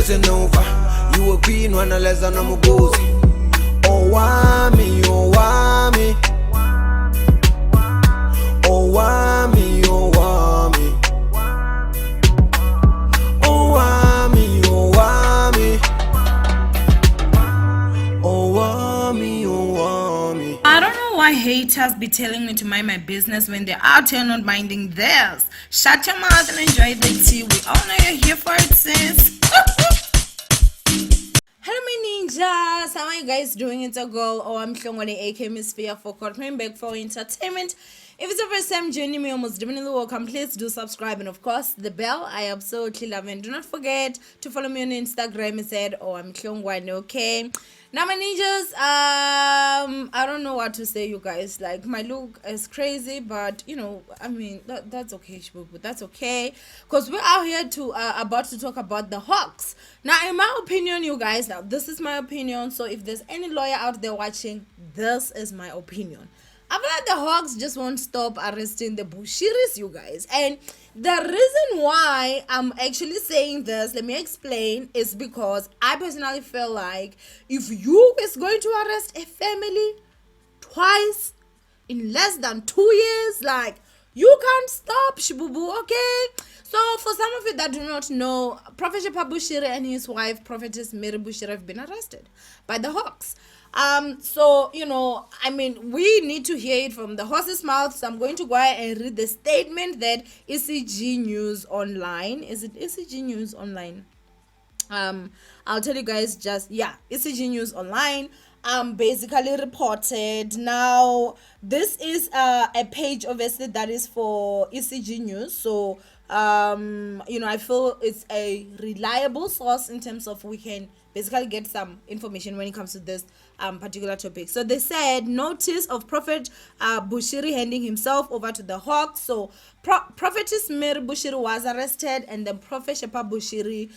losing over. You a queen when I less than I'm a gozy. Owamie, Owamie. Owamie, Owamie. Owamie, Owamie. Owamie, Owamie. I don't know why haters be telling me to mind my business when they're out here not minding theirs. Shut your mouth and enjoy the tea. We all know you're here for it, sis. Hello my ninjas, how are you guys doing? It's a girl, Owamie, aka Miss Fear for coming back for entertainment. If it's your first time joining me, almost definitely welcome. Please do subscribe and of course the bell. I absolutely love it. Do not forget to follow me on Instagram. It said Owamie, okay? Now my ninjas, I don't know what to say, you guys. Like, my look is crazy, but you know, I mean, that's okay, Shibubu. That's okay, because we're out here to about to talk about the HAWKS. Now, in my opinion, you guys, now this is my opinion. So if there's any lawyer out there watching, this is my opinion. I feel like the HAWKS just won't stop arresting the Bushiris, you guys. And the reason why I'm actually saying this, let me explain, is because I personally feel like if you is going to arrest a family twice in less than 2 years, like, you can't stop, Shibubu, okay? So for some of you that do not know, Prophet Bushiri and his wife, Prophetess Mary Bushiri, have been arrested by the HAWKS. So, you know, I mean, we need to hear it from the horse's mouth. So I'm going to go ahead and read the statement that ECG News Online, is it ECG News Online? I'll tell you guys just, yeah, ECG News Online basically reported. Now, this is a page obviously that is for ECG News. So, you know, I feel it's a reliable source in terms of we can basically get some information when it comes to this particular topic. So they said notice of Prophet Bushiri handing himself over to the HAWKS. So Prophetess Mary Bushiri was arrested, and then Prophet Bushiri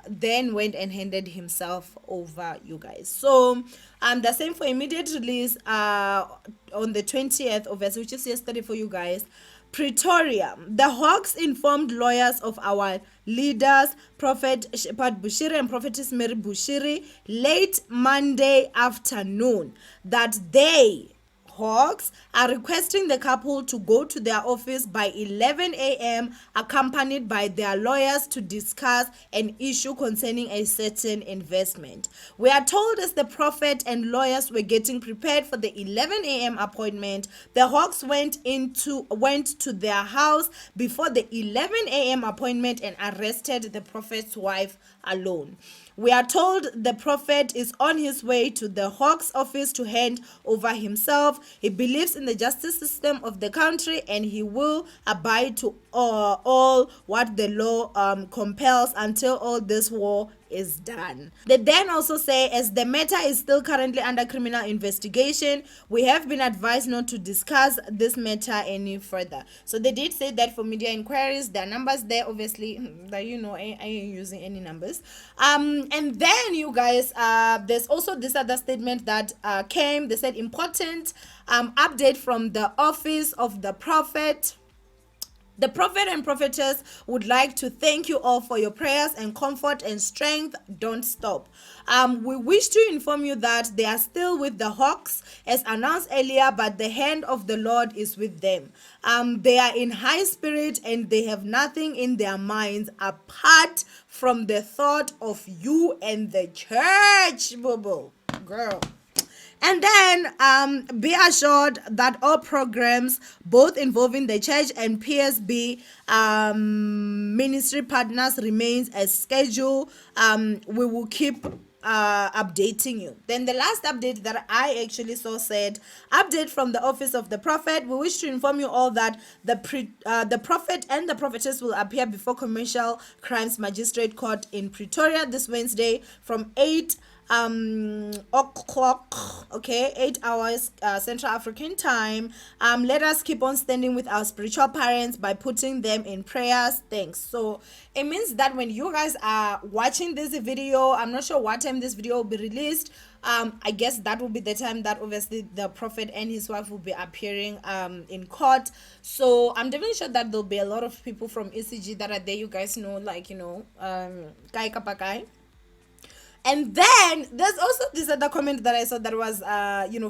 then went and handed himself over, you guys. So the same for immediate release on the 20th of August, which is yesterday for you guys. Pretoria, the HAWKS informed lawyers of our leaders, Prophet Bushiri and Prophetess Mary Bushiri, late Monday afternoon that they, HAWKS, are requesting the couple to go to their office by 11 a.m. accompanied by their lawyers to discuss an issue concerning a certain investment. We are told as the Prophet and lawyers were getting prepared for the 11 a.m. appointment, the HAWKS went to their house before the 11 a.m. appointment and arrested the Prophet's wife alone. We are told the Prophet is on his way to the HAWKS office to hand over himself. He believes in the justice system of the country and he will abide to all what the law compels until all this war is done. They then also say, as the matter is still currently under criminal investigation, we have been advised not to discuss this matter any further. So they did say that for media inquiries, there are numbers there, obviously, that you know, I ain't using any numbers. And then you guys, there's also this other statement that came. They said important update from the office of the Prophet. The Prophet and Prophetess would like to thank you all for your prayers and comfort and strength. Don't stop. We wish to inform you that they are still with the HAWKS as announced earlier, but the hand of the Lord is with them. They are in high spirit and they have nothing in their minds apart from the thought of you and the church, boo-boo, girl. And then be assured that all programs, both involving the church and PSB ministry partners, remains as scheduled. We will keep updating you. Then the last update that I actually saw said, update from the office of the Prophet. We wish to inform you all that the Prophet and the Prophetess will appear before Commercial Crimes Magistrate Court in Pretoria this Wednesday from 8 o'clock, okay, 8 hours Central African time. Let us keep on standing with our spiritual parents by putting them in prayers. Thanks. So it means that when you guys are watching this video, I'm not sure what time this video will be released. I guess that will be the time that obviously the prophet and his wife will be appearing in court. So I'm definitely sure that there'll be a lot of people from ECG that are there. You guys know, like, kai kapakai. And then there's also this other comment that I saw that was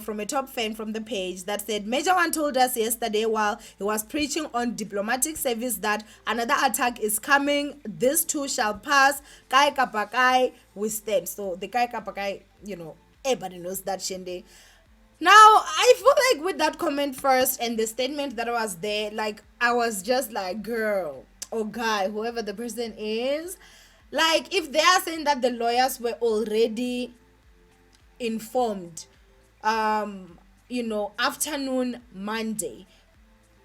from a top fan from the page that said, Major One told us yesterday while he was preaching on diplomatic service that another attack is coming. This too shall pass. Kai kapakai, we stand. So the kai kapakai, everybody knows that shende. Now I feel like with that comment first and the statement that was there, like I was just like, girl or guy, whoever the person is, like if they are saying that the lawyers were already informed afternoon Monday,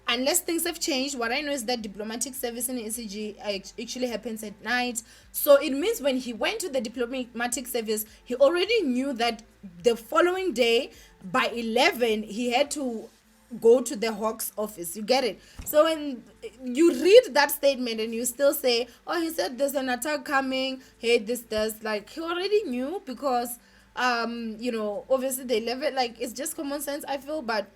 unless things have changed. What I know is that diplomatic service in ECG actually happens at night. So it means when he went to the diplomatic service, he already knew that the following day by 11 he had to go to the HAWKS office. You get it? So when you read that statement and you still say, oh, he said there's an attack coming, hey, this does, like, he already knew because obviously they live it, like, it's just common sense, I feel. But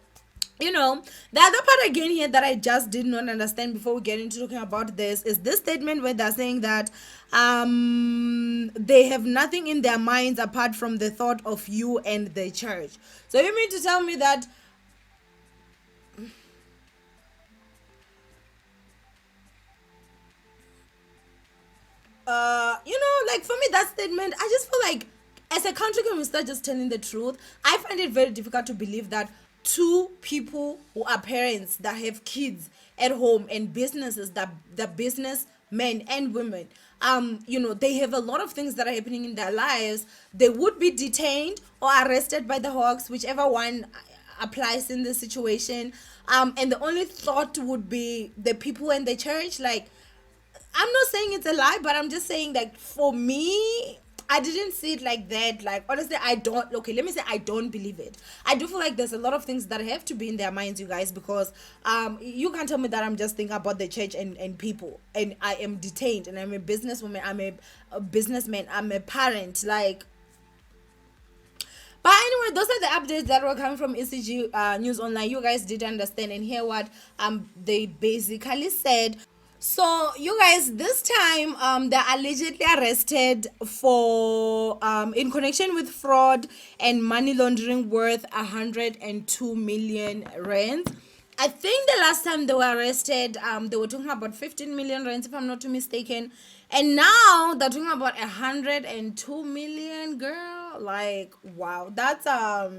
the other part again here that I just did not understand before we get into talking about this is this statement where they're saying that they have nothing in their minds apart from the thought of you and the church. So you mean to tell me that like for me, that statement, I just feel like as a country, can we start just telling the truth? I find it very difficult to believe that two people who are parents that have kids at home and businesses, that the business men and women, they have a lot of things that are happening in their lives. They would be detained or arrested by the HAWKS, whichever one applies in this situation. And the only thought would be the people in the church. Like, I'm not saying it's a lie, but I'm just saying that for me, I didn't see it like that. Like, honestly, I don't believe it. I do feel like there's a lot of things that have to be in their minds, you guys, because you can't tell me that I'm just thinking about the church and people, and I am detained, and I'm a businesswoman, I'm a businessman, I'm a parent, like. But anyway, those are the updates that were coming from ECG News Online. You guys did understand and hear what they basically said. So you guys, this time they're allegedly arrested for in connection with fraud and money laundering worth 102 million rand. I think the last time they were arrested, they were talking about 15 million rand, if I'm not too mistaken, and now they're talking about 102 million. Girl, like, wow, that's a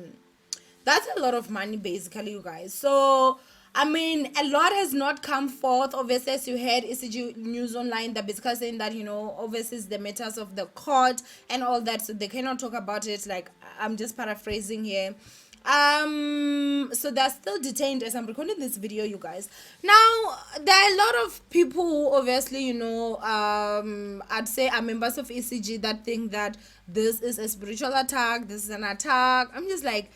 lot of money, basically, you guys. So I mean, a lot has not come forth. Obviously, as you heard, ECG News Online, they're basically saying that, obviously it's the matters of the court and all that, so they cannot talk about it. Like, I'm just paraphrasing here. So they're still detained as I'm recording this video, you guys. Now, there are a lot of people who obviously, I'd say are members of ECG that think that this is a spiritual attack, this is an attack. I'm just like,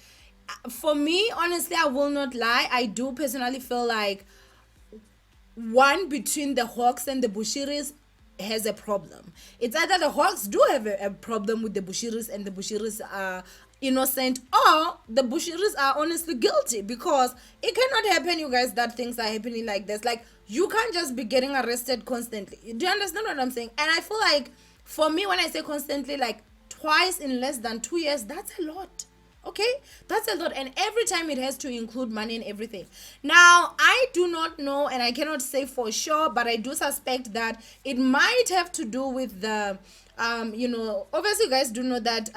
for me, honestly, I will not lie, I do personally feel like one between the HAWKS and the Bushiris has a problem. It's either the HAWKS do have a problem with the Bushiris and the Bushiris are innocent, or the Bushiris are honestly guilty, because it cannot happen, you guys, that things are happening like this. Like, you can't just be getting arrested constantly. Do you understand what I'm saying? And I feel like, for me, when I say constantly, like twice in less than 2 years, that's a lot. Okay, that's a lot, and every time it has to include money and everything. Now, I do not know, and I cannot say for sure, but I do suspect that it might have to do with the obviously you guys do know that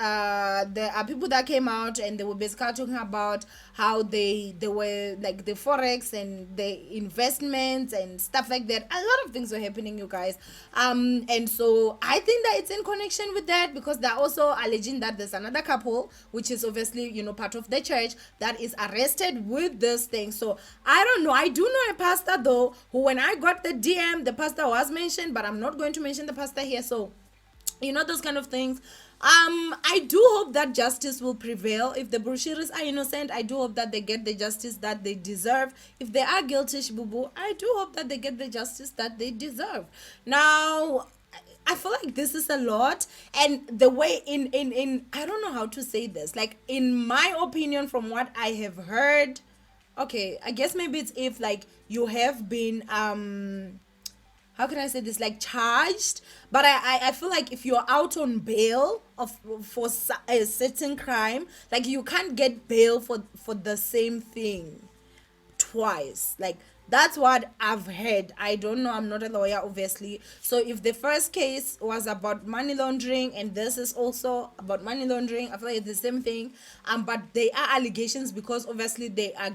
there are people that came out and they were basically talking about how they were like the forex and the investments and stuff like that. A lot of things were happening, you guys, and so I think that it's in connection with that, because they're also alleging that there's another couple, which is obviously part of the church, that is arrested with this thing. So I don't know. I do know a pastor though, who when I got the DM, the pastor was mentioned, but I'm not going to mention the pastor here. So you know, those kind of things. I do hope that justice will prevail. If the Bushiris are innocent, I do hope that they get the justice that they deserve. If they are guilty, Shibubu, I do hope that they get the justice that they deserve. Now, I feel like this is a lot, and the way in I don't know how to say this. Like, in my opinion, from what I have heard, okay, I guess maybe it's if like you have been how can I say this, like charged, but I feel like if you're out on bail for a certain crime, like you can't get bail for the same thing twice. Like, that's what I've heard. I don't know, I'm not a lawyer, obviously. So if the first case was about money laundering and this is also about money laundering, I feel like it's the same thing. But they are allegations because obviously they are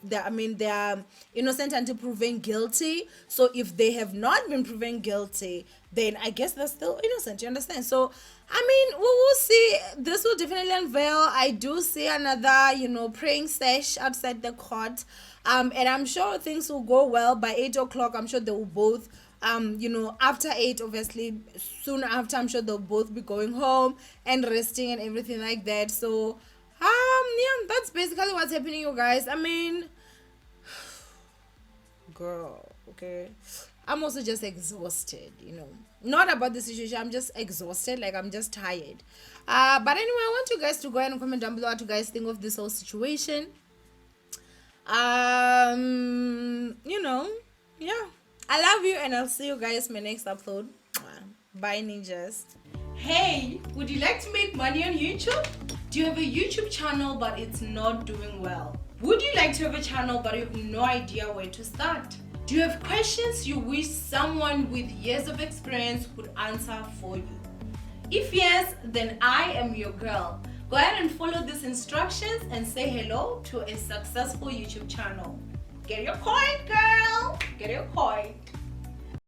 they are innocent until proven guilty. So if they have not been proven guilty, then I guess they're still innocent. You understand? So I mean, we will see. This will definitely unveil. I do see another, praying sesh outside the court. And I'm sure things will go well by 8 o'clock. I'm sure they will both, after 8, obviously, soon after, I'm sure they'll both be going home and resting and everything like that. So, yeah, that's basically what's happening, you guys. I mean, girl, okay. I'm also just exhausted, Not about the situation. I'm just exhausted. Like, I'm just tired. But anyway, I want you guys to go ahead and comment down below what you guys think of this whole situation. Yeah. I love you, and I'll see you guys in my next upload. Bye, ninjas. Hey, would you like to make money on YouTube? Do you have a YouTube channel but it's not doing well? Would you like to have a channel but you have no idea where to start? Do you have questions you wish someone with years of experience could answer for you? If yes, then I am your girl. Go ahead and follow these instructions and say hello to a successful YouTube channel. Get your coin, girl! Get your coin.